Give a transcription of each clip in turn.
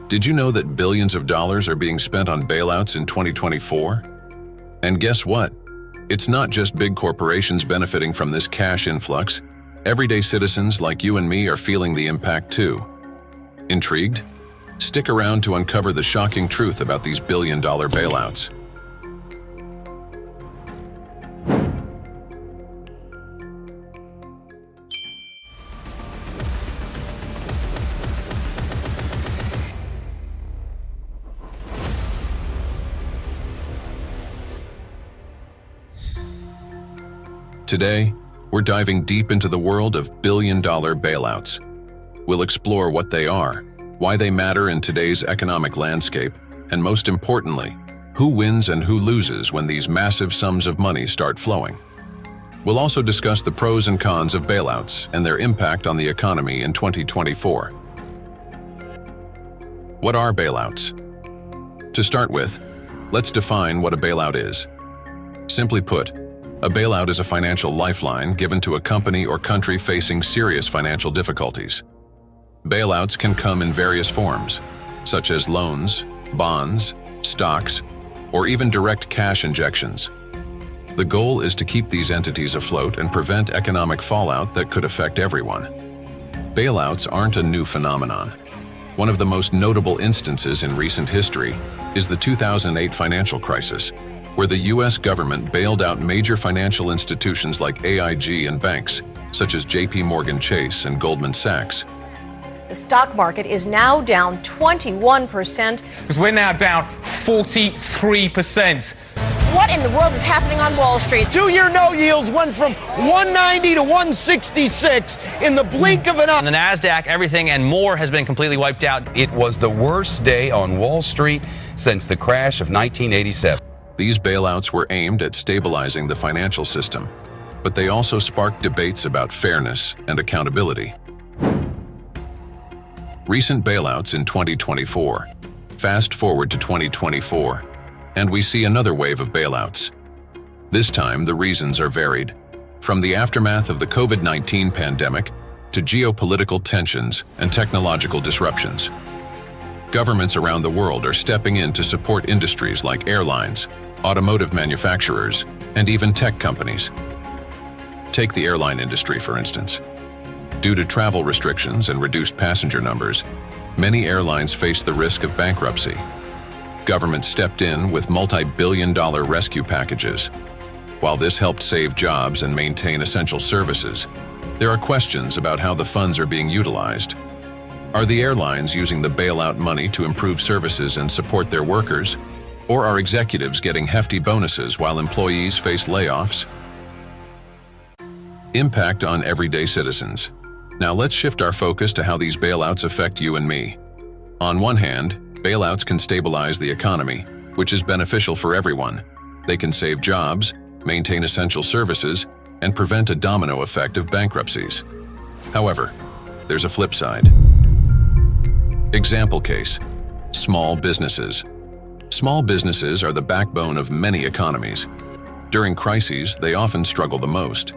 Did you know that billions of dollars are being spent on bailouts in 2024? And guess what? It's not just big corporations benefiting from this cash influx. Everyday citizens like you and me are feeling the impact too. Intrigued? Stick around to uncover the shocking truth about these billion-dollar bailouts. Today, we're diving deep into the world of billion-dollar bailouts. We'll explore what they are, why they matter in today's economic landscape, and most importantly, who wins and who loses when these massive sums of money start flowing. We'll also discuss the pros and cons of bailouts and their impact on the economy in 2024. What are bailouts? To start with, let's define what a bailout is. Simply put, a bailout is a financial lifeline given to a company or country facing serious financial difficulties. Bailouts can come in various forms, such as loans, bonds, stocks, or even direct cash injections. The goal is to keep these entities afloat and prevent economic fallout that could affect everyone. Bailouts aren't a new phenomenon. One of the most notable instances in recent history is the 2008 financial crisis, where the U.S. government bailed out major financial institutions like AIG and banks, such as JP Morgan Chase and Goldman Sachs. The stock market is now down 21%. Because we're now down 43%. What in the world is happening on Wall Street? Two-year note yields went from 190 to 166 in the blink of an eye. On the NASDAQ, everything and more has been completely wiped out. It was the worst day on Wall Street since the crash of 1987. These bailouts were aimed at stabilizing the financial system, but they also sparked debates about fairness and accountability. Recent bailouts in 2024. Fast forward to 2024, and we see another wave of bailouts. This time, the reasons are varied, from the aftermath of the COVID-19 pandemic to geopolitical tensions and technological disruptions. Governments around the world are stepping in to support industries like airlines, automotive manufacturers, and even tech companies. Take the airline industry, for instance. Due to travel restrictions and reduced passenger numbers, many airlines face the risk of bankruptcy. Governments stepped in with multi-billion-dollar rescue packages. While this helped save jobs and maintain essential services, there are questions about how the funds are being utilized. Are the airlines using the bailout money to improve services and support their workers? Or are executives getting hefty bonuses while employees face layoffs? Impact on everyday citizens. Now let's shift our focus to how these bailouts affect you and me. On one hand, bailouts can stabilize the economy, which is beneficial for everyone. They can save jobs, maintain essential services, and prevent a domino effect of bankruptcies. However, there's a flip side. Example case: small businesses. Small businesses are the backbone of many economies. During crises, they often struggle the most.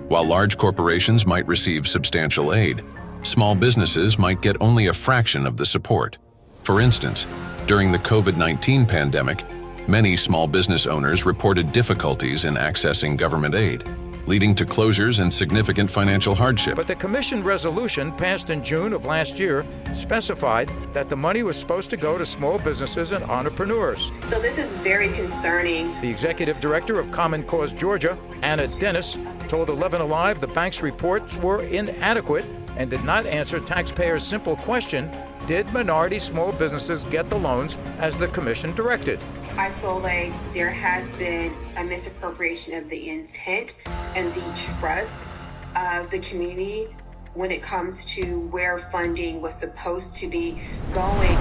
While large corporations might receive substantial aid, small businesses might get only a fraction of the support. For instance, during the COVID-19 pandemic, many small business owners reported difficulties in accessing government aid, leading to closures and significant financial hardship. But the Commission resolution passed in June of last year specified that the money was supposed to go to small businesses and entrepreneurs. So this is very concerning. The executive director of Common Cause Georgia, Anna Dennis, told 11 Alive the bank's reports were inadequate and did not answer taxpayers' simple question: did minority small businesses get the loans as the Commission directed? I feel like there has been a misappropriation of the intent and the trust of the community when it comes to where funding was supposed to be going.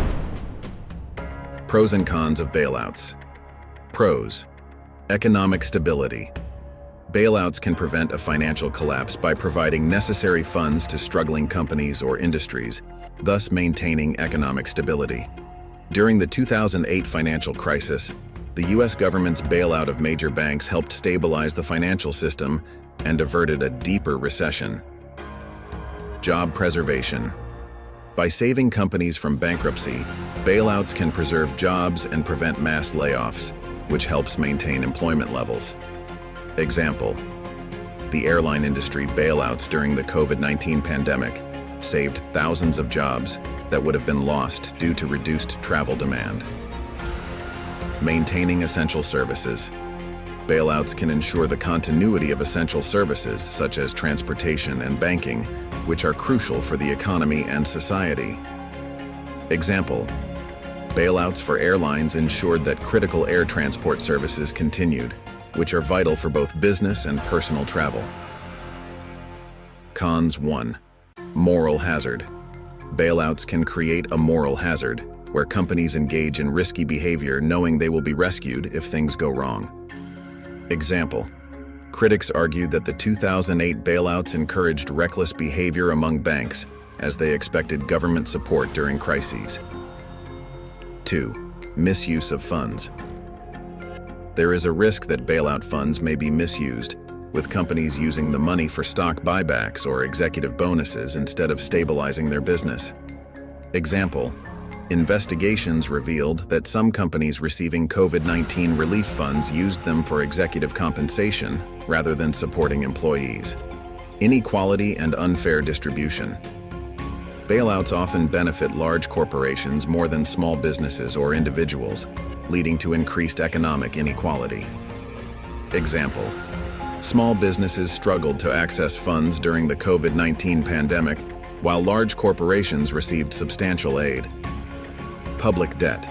Pros and cons of bailouts. Pros: economic stability. Bailouts can prevent a financial collapse by providing necessary funds to struggling companies or industries, thus maintaining economic stability. During the 2008 financial crisis, the U.S. government's bailout of major banks helped stabilize the financial system and averted a deeper recession. Job preservation. By saving companies from bankruptcy, bailouts can preserve jobs and prevent mass layoffs, which helps maintain employment levels. Example: the airline industry bailouts during the COVID-19 pandemic saved thousands of jobs that would have been lost due to reduced travel demand. Maintaining essential services. Bailouts can ensure the continuity of essential services such as transportation and banking, which are crucial for the economy and society. Example: bailouts for airlines ensured that critical air transport services continued, which are vital for both business and personal travel. Cons 1. Moral hazard. Bailouts can create a moral hazard, where companies engage in risky behavior knowing they will be rescued if things go wrong. Example: critics argued that the 2008 bailouts encouraged reckless behavior among banks as they expected government support during crises. 2. Misuse of funds. There is a risk that bailout funds may be misused, with companies using the money for stock buybacks or executive bonuses instead of stabilizing their business. Example: investigations revealed that some companies receiving COVID-19 relief funds used them for executive compensation rather than supporting employees. Inequality and unfair distribution. Bailouts often benefit large corporations more than small businesses or individuals, leading to increased economic inequality. Example: small businesses struggled to access funds during the COVID-19 pandemic, while large corporations received substantial aid. Public debt.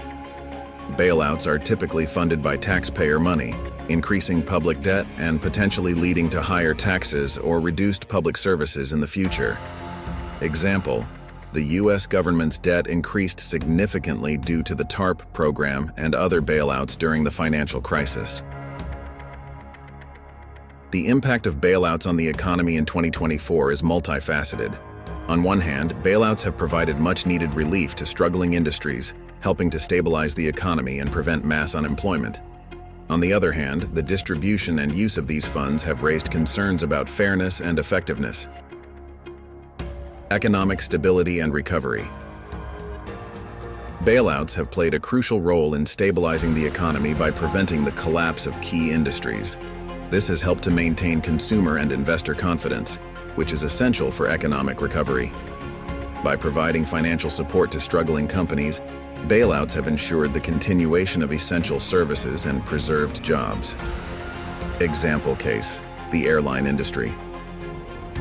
Bailouts are typically funded by taxpayer money, increasing public debt and potentially leading to higher taxes or reduced public services in the future. Example: the U.S. government's debt increased significantly due to the TARP program and other bailouts during the financial crisis. The impact of bailouts on the economy in 2024 is multifaceted. On one hand, bailouts have provided much-needed relief to struggling industries, helping to stabilize the economy and prevent mass unemployment. On the other hand, the distribution and use of these funds have raised concerns about fairness and effectiveness. Economic stability and recovery. Bailouts have played a crucial role in stabilizing the economy by preventing the collapse of key industries. This has helped to maintain consumer and investor confidence, which is essential for economic recovery. By providing financial support to struggling companies, bailouts have ensured the continuation of essential services and preserved jobs. Example case: the airline industry.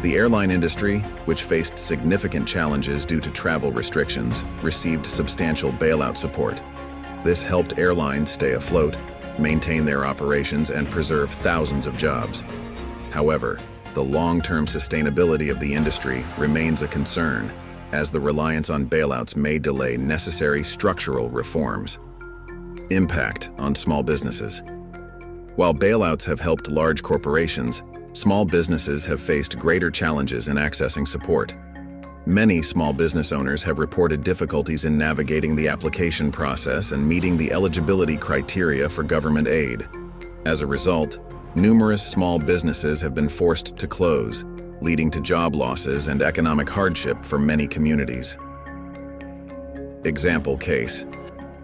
The airline industry, which faced significant challenges due to travel restrictions, received substantial bailout support. This helped airlines stay afloat, maintain their operations, and preserve thousands of jobs. However, the long-term sustainability of the industry remains a concern, as the reliance on bailouts may delay necessary structural reforms. Impact on small businesses. While bailouts have helped large corporations, small businesses have faced greater challenges in accessing support. Many small business owners have reported difficulties in navigating the application process and meeting the eligibility criteria for government aid. As a result, numerous small businesses have been forced to close, leading to job losses and economic hardship for many communities. Example case: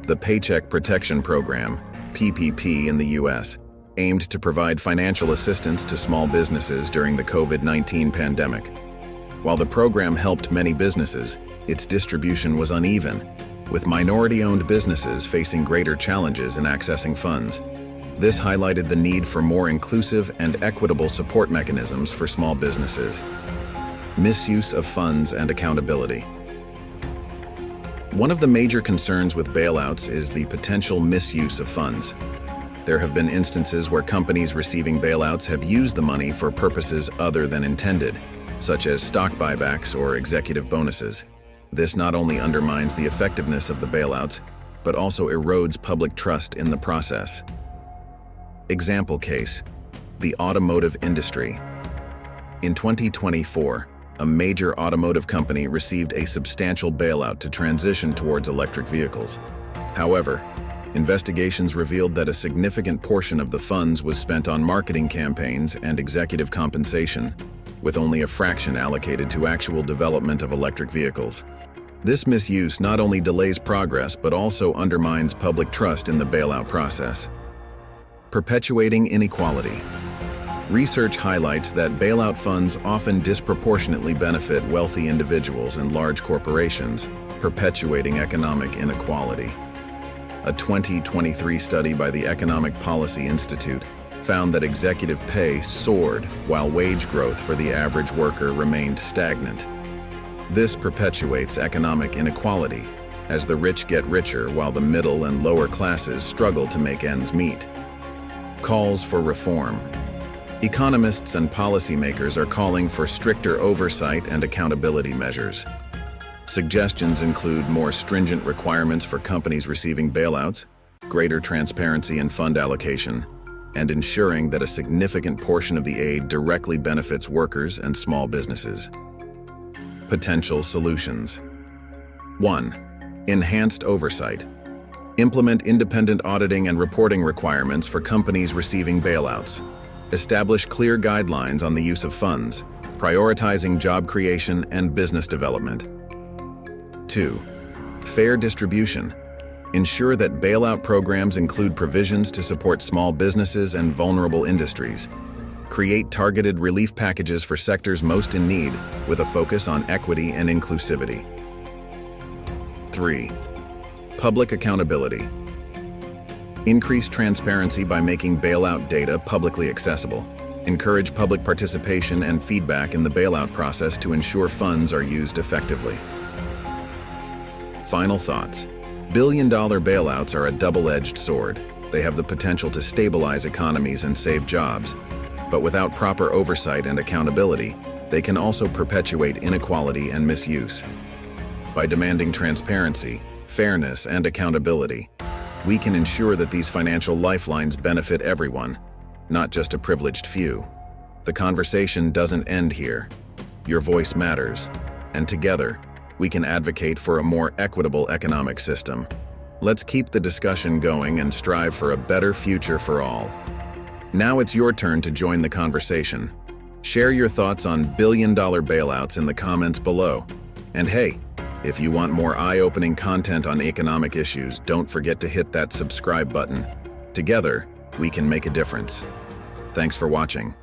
the Paycheck Protection Program, PPP in the U.S., aimed to provide financial assistance to small businesses during the COVID-19 pandemic. While the program helped many businesses, its distribution was uneven, with minority-owned businesses facing greater challenges in accessing funds. This highlighted the need for more inclusive and equitable support mechanisms for small businesses. Misuse of funds and accountability. One of the major concerns with bailouts is the potential misuse of funds. There have been instances where companies receiving bailouts have used the money for purposes other than intended, such as stock buybacks or executive bonuses. This not only undermines the effectiveness of the bailouts, but also erodes public trust in the process. Example case: the automotive industry. In 2024, a major automotive company received a substantial bailout to transition towards electric vehicles. However, investigations revealed that a significant portion of the funds was spent on marketing campaigns and executive compensation, with only a fraction allocated to actual development of electric vehicles. This misuse not only delays progress but also undermines public trust in the bailout process. Perpetuating inequality. Research highlights that bailout funds often disproportionately benefit wealthy individuals and large corporations, perpetuating economic inequality. A 2023 study by the Economic Policy Institute found that executive pay soared while wage growth for the average worker remained stagnant. This perpetuates economic inequality, as the rich get richer while the middle and lower classes struggle to make ends meet. Calls for reform. Economists and policymakers are calling for stricter oversight and accountability measures. Suggestions include more stringent requirements for companies receiving bailouts, greater transparency in fund allocation, and ensuring that a significant portion of the aid directly benefits workers and small businesses. Potential solutions. 1. Enhanced oversight. Implement independent auditing and reporting requirements for companies receiving bailouts. Establish clear guidelines on the use of funds, prioritizing job creation and business development. 2. Fair distribution. Ensure that bailout programs include provisions to support small businesses and vulnerable industries. Create targeted relief packages for sectors most in need, with a focus on equity and inclusivity. 3. Public accountability. Increase transparency by making bailout data publicly accessible. Encourage public participation and feedback in the bailout process to ensure funds are used effectively. Final thoughts. Billion-dollar bailouts are a double-edged sword. They have the potential to stabilize economies and save jobs. But without proper oversight and accountability, they can also perpetuate inequality and misuse. By demanding transparency, fairness, and accountability, we can ensure that these financial lifelines benefit everyone, not just a privileged few. The conversation doesn't end here. Your voice matters, and together, we can advocate for a more equitable economic system. Let's keep the discussion going and strive for a better future for all. Now it's your turn to join the conversation. Share your thoughts on billion-dollar bailouts in the comments below. And hey, if you want more eye-opening content on economic issues, don't forget to hit that subscribe button. Together, we can make a difference. Thanks for watching.